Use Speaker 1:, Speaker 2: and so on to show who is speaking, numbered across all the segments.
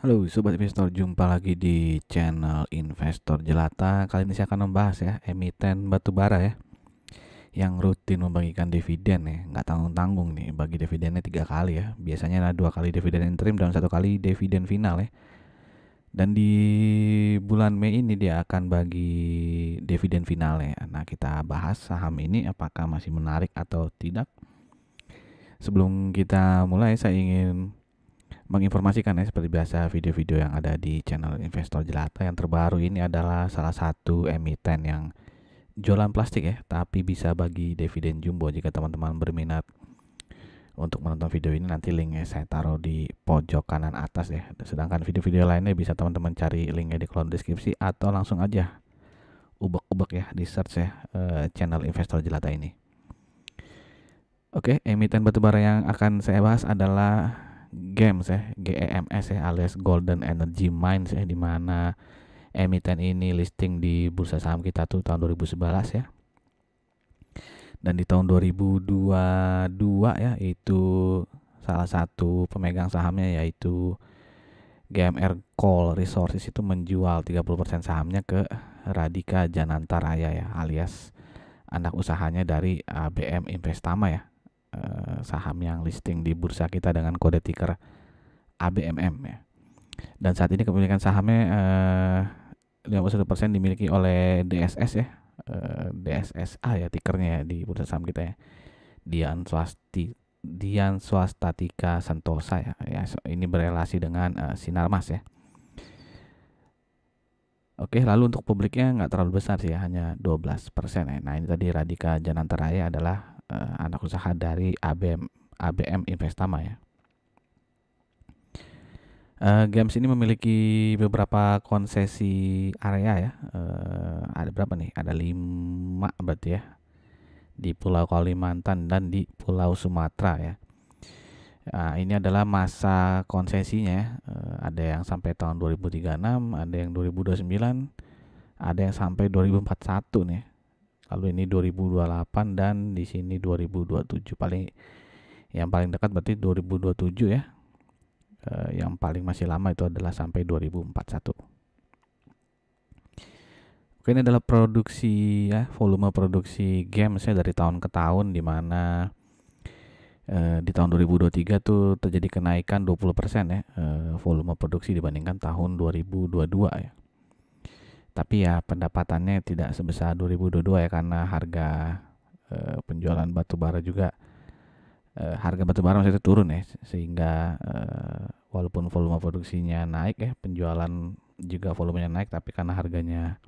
Speaker 1: Halo Sobat Investor, jumpa lagi di channel Investor Jelata. Kali ini saya akan membahas ya emiten batubara ya yang rutin membagikan dividen ya, nggak tanggung-tanggung nih, bagi dividennya 3 kali ya. Biasanya ada 2 kali dividen interim dan 1 kali dividen final ya. Dan di bulan Mei ini dia akan bagi dividen final ya. Nah, kita bahas saham ini apakah masih menarik atau tidak. Sebelum kita mulai, saya ingin menginformasikan ya, seperti biasa, video-video yang ada di channel Investor Jelata yang terbaru ini adalah salah satu emiten yang jualan plastik ya, tapi bisa bagi dividen jumbo. Jika teman-teman berminat untuk menonton video ini, nanti linknya saya taruh di pojok kanan atas ya. Sedangkan video-video lainnya bisa teman-teman cari linknya di kolom deskripsi atau langsung aja ubek-ubek ya di search ya, channel Investor Jelata ini. Oke, emiten batubara yang akan saya bahas adalah GEMS ya, GEMS ya, alias Golden Energy Mines ya, di mana emiten ini listing di bursa saham kita tuh tahun 2011 ya. Dan di tahun 2022 ya, itu salah satu pemegang sahamnya yaitu GMR Coal Resources itu menjual 30% sahamnya ke Radhika Janantaraya ya, alias anak usahanya dari ABM Investama ya. Saham yang listing di bursa kita dengan kode ticker ABMM ya. Dan saat ini kepemilikan sahamnya 51% dimiliki oleh DSS ya, DSSA ya tikernya ya di bursa saham kita ya, Dian Swastatika Sentosa ya, ini berelasi dengan Sinarmas ya. Oke, lalu untuk publiknya nggak terlalu besar sih ya, hanya 12% ya. Nah, ini tadi Radhika Janantaraya adalah anak usaha dari ABM Investama ya. GEMS ini memiliki beberapa konsesi area ya. Ada berapa nih? Ada 5 berarti ya, di Pulau Kalimantan dan di Pulau Sumatera ya. Ini adalah masa konsesinya ya. Ada yang sampai tahun 2036, ada yang 2029, ada yang sampai 2041 nih. Lalu ini 2028 dan di sini 2027. Yang paling dekat berarti 2027 ya. Yang paling masih lama itu adalah sampai 2041. Oke, ini adalah produksi ya, volume produksi GEMS ya dari tahun ke tahun, di mana di tahun 2023 tuh terjadi kenaikan 20% ya, volume produksi dibandingkan tahun 2022 ya. Tapi ya pendapatannya tidak sebesar 2022 ya, karena harga penjualan batubara juga, harga batubara masih turun ya, sehingga walaupun volume produksinya naik ya, penjualan juga volumenya naik, tapi karena harganya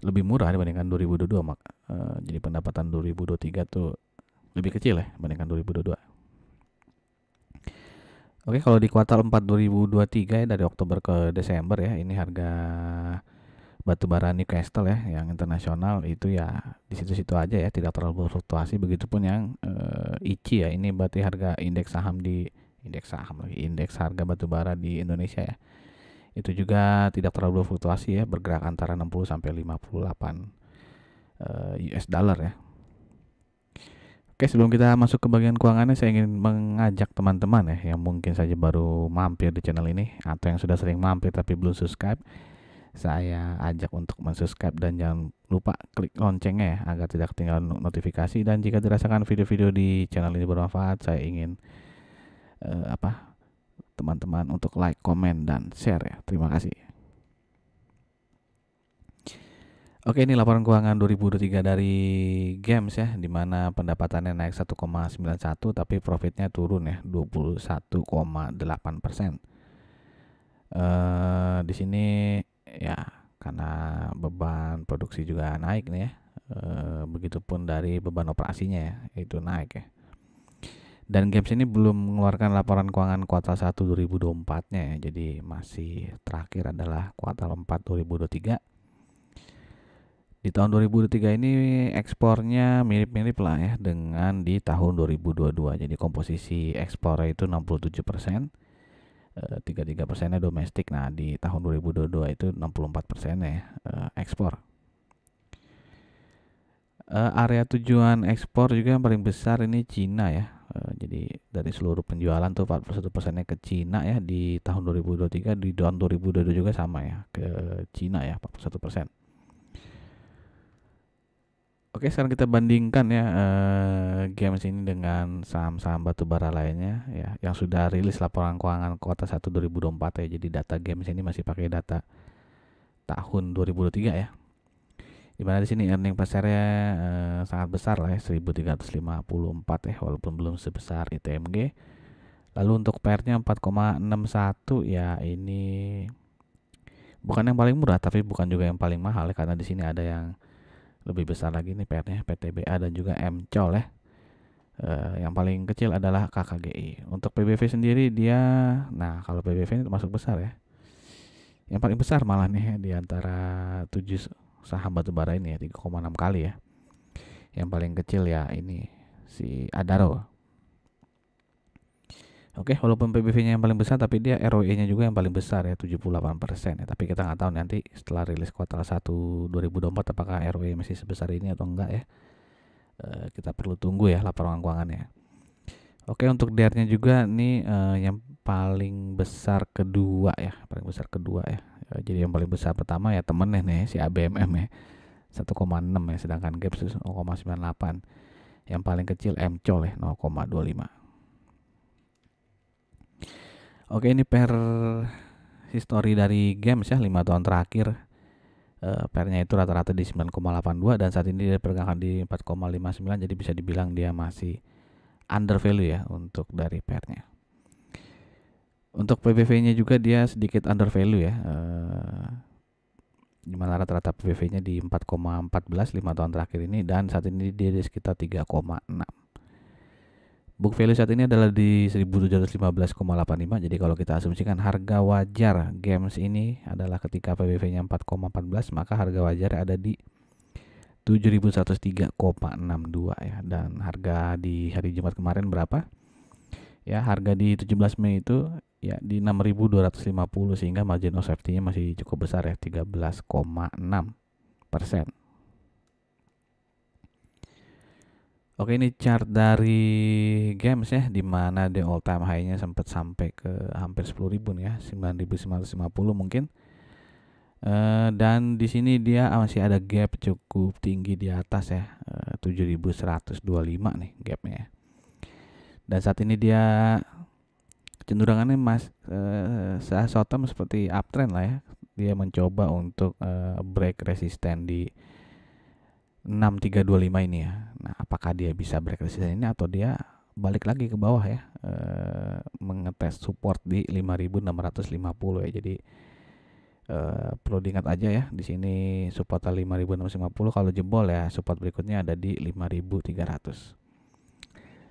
Speaker 1: lebih murah dibandingkan 2022, maka jadi pendapatan 2023 tuh lebih kecil ya dibandingkan 2022. Oke, kalau di kuartal 4 2023 ya, dari Oktober ke Desember ya, ini harga batubara Newcastle ya, yang internasional itu ya di situ-situ aja ya, tidak terlalu berfluktuasi. Begitupun yang ICI ya, ini berarti harga indeks harga batubara di Indonesia ya. Itu juga tidak terlalu berfluktuasi ya, bergerak antara 60 sampai 58 US dollar ya. Oke, sebelum kita masuk ke bagian keuangannya, saya ingin mengajak teman-teman ya yang mungkin saja baru mampir di channel ini atau yang sudah sering mampir tapi belum subscribe. Saya ajak untuk mensubscribe dan jangan lupa klik loncengnya ya, agar tidak ketinggalan notifikasi. Dan jika dirasakan video-video di channel ini bermanfaat, saya ingin teman-teman untuk like, komen, dan share ya. Terima kasih. Oke, ini laporan keuangan 2023 dari GEMS ya, di mana pendapatannya naik 1,91 tapi profitnya turun ya 21,8%. Di sini ya karena beban produksi juga naik nih ya, begitupun dari beban operasinya ya, itu naik ya. Dan GEMS ini belum mengeluarkan laporan keuangan kuartal 1 2024-nya ya, jadi masih terakhir adalah kuartal 4 2023. Di tahun 2023 ini ekspornya mirip-mirip lah ya dengan di tahun 2022. Jadi komposisi ekspornya itu 67%, 33%-nya domestik. Nah, di tahun 2022 itu 64%-nya ekspor. Area tujuan ekspor juga yang paling besar ini Cina ya, Jadi dari seluruh penjualan tuh 41%-nya ke Cina ya di tahun 2023, di tahun 2022 juga sama ya, ke Cina ya 41%. Oke, sekarang kita bandingkan ya games ini dengan saham-saham batubara lainnya ya yang sudah rilis laporan keuangan kuartal 1 2024 ya. Jadi data games ini masih pakai data tahun 2023 ya. Dimana di sini earning per share-nya sangat besar lah ya, 1354 ya, walaupun belum sebesar ITMG. Lalu untuk PER-nya 4,61 ya, ini bukan yang paling murah tapi bukan juga yang paling mahal ya, karena di sini ada yang lebih besar lagi nih PER-nya, PTBA dan juga MCOL ya. Yang paling kecil adalah KKGI. Untuk PBV sendiri dia, nah kalau PBV ini termasuk besar ya. Yang paling besar malah nih di antara 7 saham batubara ini ya, 3,6 kali ya. Yang paling kecil ya ini si Adaro. Oke, walaupun PBV-nya yang paling besar tapi dia ROE-nya juga yang paling besar ya, 78% ya. Tapi kita nggak tahu nanti setelah rilis kuartal 1 2024 apakah ROE masih sebesar ini atau enggak ya. Kita perlu tunggu ya laporan keuangannya. Oke, untuk DER-nya juga nih yang paling besar kedua ya, jadi yang paling besar pertama ya temennya nih si ABMM ya, 1,6 ya, sedangkan GAPS 0,98. Yang paling kecil MCOL ya, 0,25. Oke, ini per history dari games ya 5 tahun terakhir. PER-nya itu rata-rata di 9,82 dan saat ini dia pergerakan di 4,59, jadi bisa dibilang dia masih under value ya untuk dari PER-nya. Untuk PBV-nya juga dia sedikit under value ya. Dimana rata-rata PBV-nya di 4,14 5 tahun terakhir ini, dan saat ini dia di sekitar 3,6. Book value saat ini adalah di 1715,85. Jadi kalau kita asumsikan harga wajar games ini adalah ketika PBV-nya 4,14, maka harga wajar ada di 7103,62 ya. Dan harga di hari Jumat kemarin berapa? Ya, harga di 17 Mei itu ya di 6.250, sehingga margin of safety-nya masih cukup besar ya, 13,6%. Oke, ini chart dari games ya, dimana di all time high-nya sempat sampai ke hampir 10.000 nih ya, 9.950 mungkin. Dan di sini dia masih ada gap cukup tinggi di atas ya, 7.125 nih gapnya. Dan saat ini dia kecenderungannya short term seperti uptrend lah ya. Dia mencoba untuk break resisten di 6325 ini ya. Nah, apakah dia bisa break resisten ini atau dia balik lagi ke bawah ya, mengetes support di 5650 ya. Jadi perlu diingat aja ya, di sini support 5650, kalau jebol ya support berikutnya ada di 5300.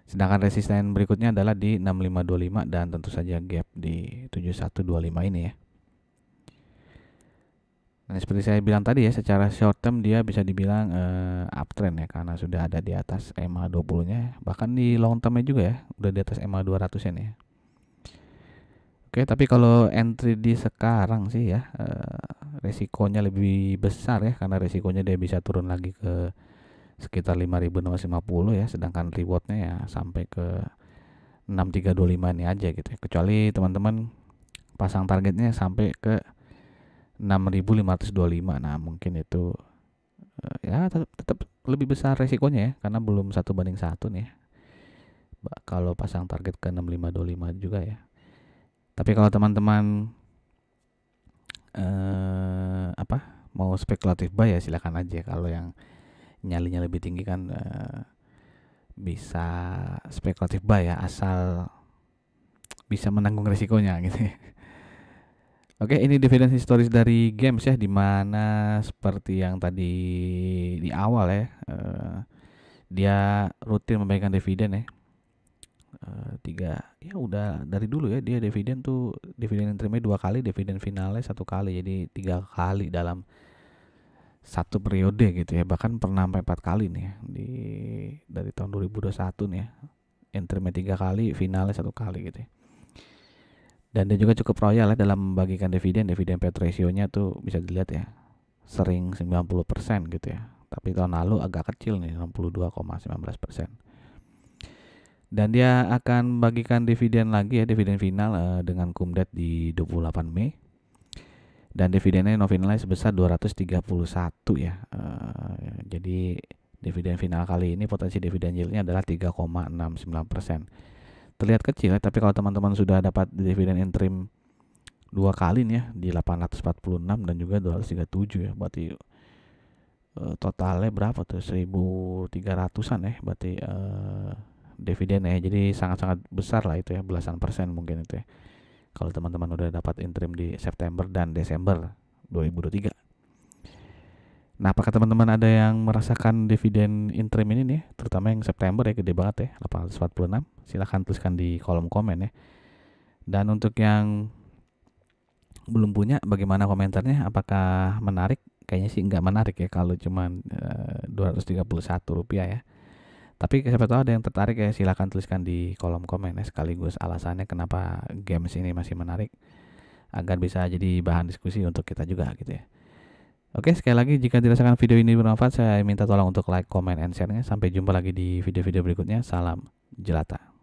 Speaker 1: Sedangkan resisten berikutnya adalah di 6525 dan tentu saja gap di 7125 ini ya. Nah, seperti saya bilang tadi ya, secara short term dia bisa dibilang uptrend ya, karena sudah ada di atas EMA 20-nya, bahkan di long termnya juga ya, udah di atas EMA 200-nya ya. Oke, tapi kalau entry di sekarang sih ya, resikonya lebih besar ya, karena resikonya dia bisa turun lagi ke sekitar 5.650 ya, sedangkan rewardnya ya sampai ke 6325 ini aja gitu ya. Kecuali teman-teman pasang targetnya sampai ke 6.525. Nah, mungkin itu ya tetap lebih besar resikonya ya, karena belum 1:1 nih ya. Kalau pasang target ke 6525 juga ya. Tapi kalau teman-teman mau spekulatif buy ya silakan aja. Kalau yang nyalinya lebih tinggi kan bisa spekulatif buy ya, asal bisa menanggung resikonya gitu ya. Oke, ini dividen historis dari games ya, dimana seperti yang tadi di awal ya, dia rutin membagikan dividen ya. Ya udah dari dulu ya, dia dividen interimnya 2 kali, dividen finalnya 1 kali, jadi 3 kali dalam satu periode gitu ya. Bahkan pernah sampai 4 kali nih ya, dari tahun 2021 nih ya, interimnya 3 kali, finalnya 1 kali gitu ya. Dan dia juga cukup royal ya dalam membagikan dividen payout ratio-nya tuh bisa dilihat ya, sering 90% gitu ya. Tapi tahun lalu agak kecil nih, 62,19%. Dan dia akan bagikan dividen lagi ya, dividen final dengan kumdet di 28 Mei. Dan dividennya nominalnya sebesar 231 ya. Jadi dividen final kali ini potensi dividen yieldnya adalah 3,69%. Terlihat kecil ya, tapi kalau teman-teman sudah dapat dividen interim 2 kali nih ya, di 846 dan juga 237 ya, berarti totalnya berapa tuh, 1300-an ya berarti dividen ya. Jadi sangat-sangat besar lah itu ya, belasan persen mungkin itu ya, kalau teman-teman udah dapat interim di September dan Desember 2023. Nah, apakah teman-teman ada yang merasakan dividen interim ini nih, terutama yang September ya, gede banget ya, 846? Silahkan tuliskan di kolom komen ya. Dan untuk yang belum punya, bagaimana komentarnya? Apakah menarik? Kayaknya sih nggak menarik ya kalau cuman Rp231 ya. Tapi siapa tahu ada yang tertarik ya, silahkan tuliskan di kolom komen ya, sekaligus alasannya kenapa games ini masih menarik, agar bisa jadi bahan diskusi untuk kita juga gitu ya. Oke, sekali lagi jika dirasakan video ini bermanfaat, saya minta tolong untuk like, comment, and share-nya. Sampai jumpa lagi di video-video berikutnya. Salam jelata.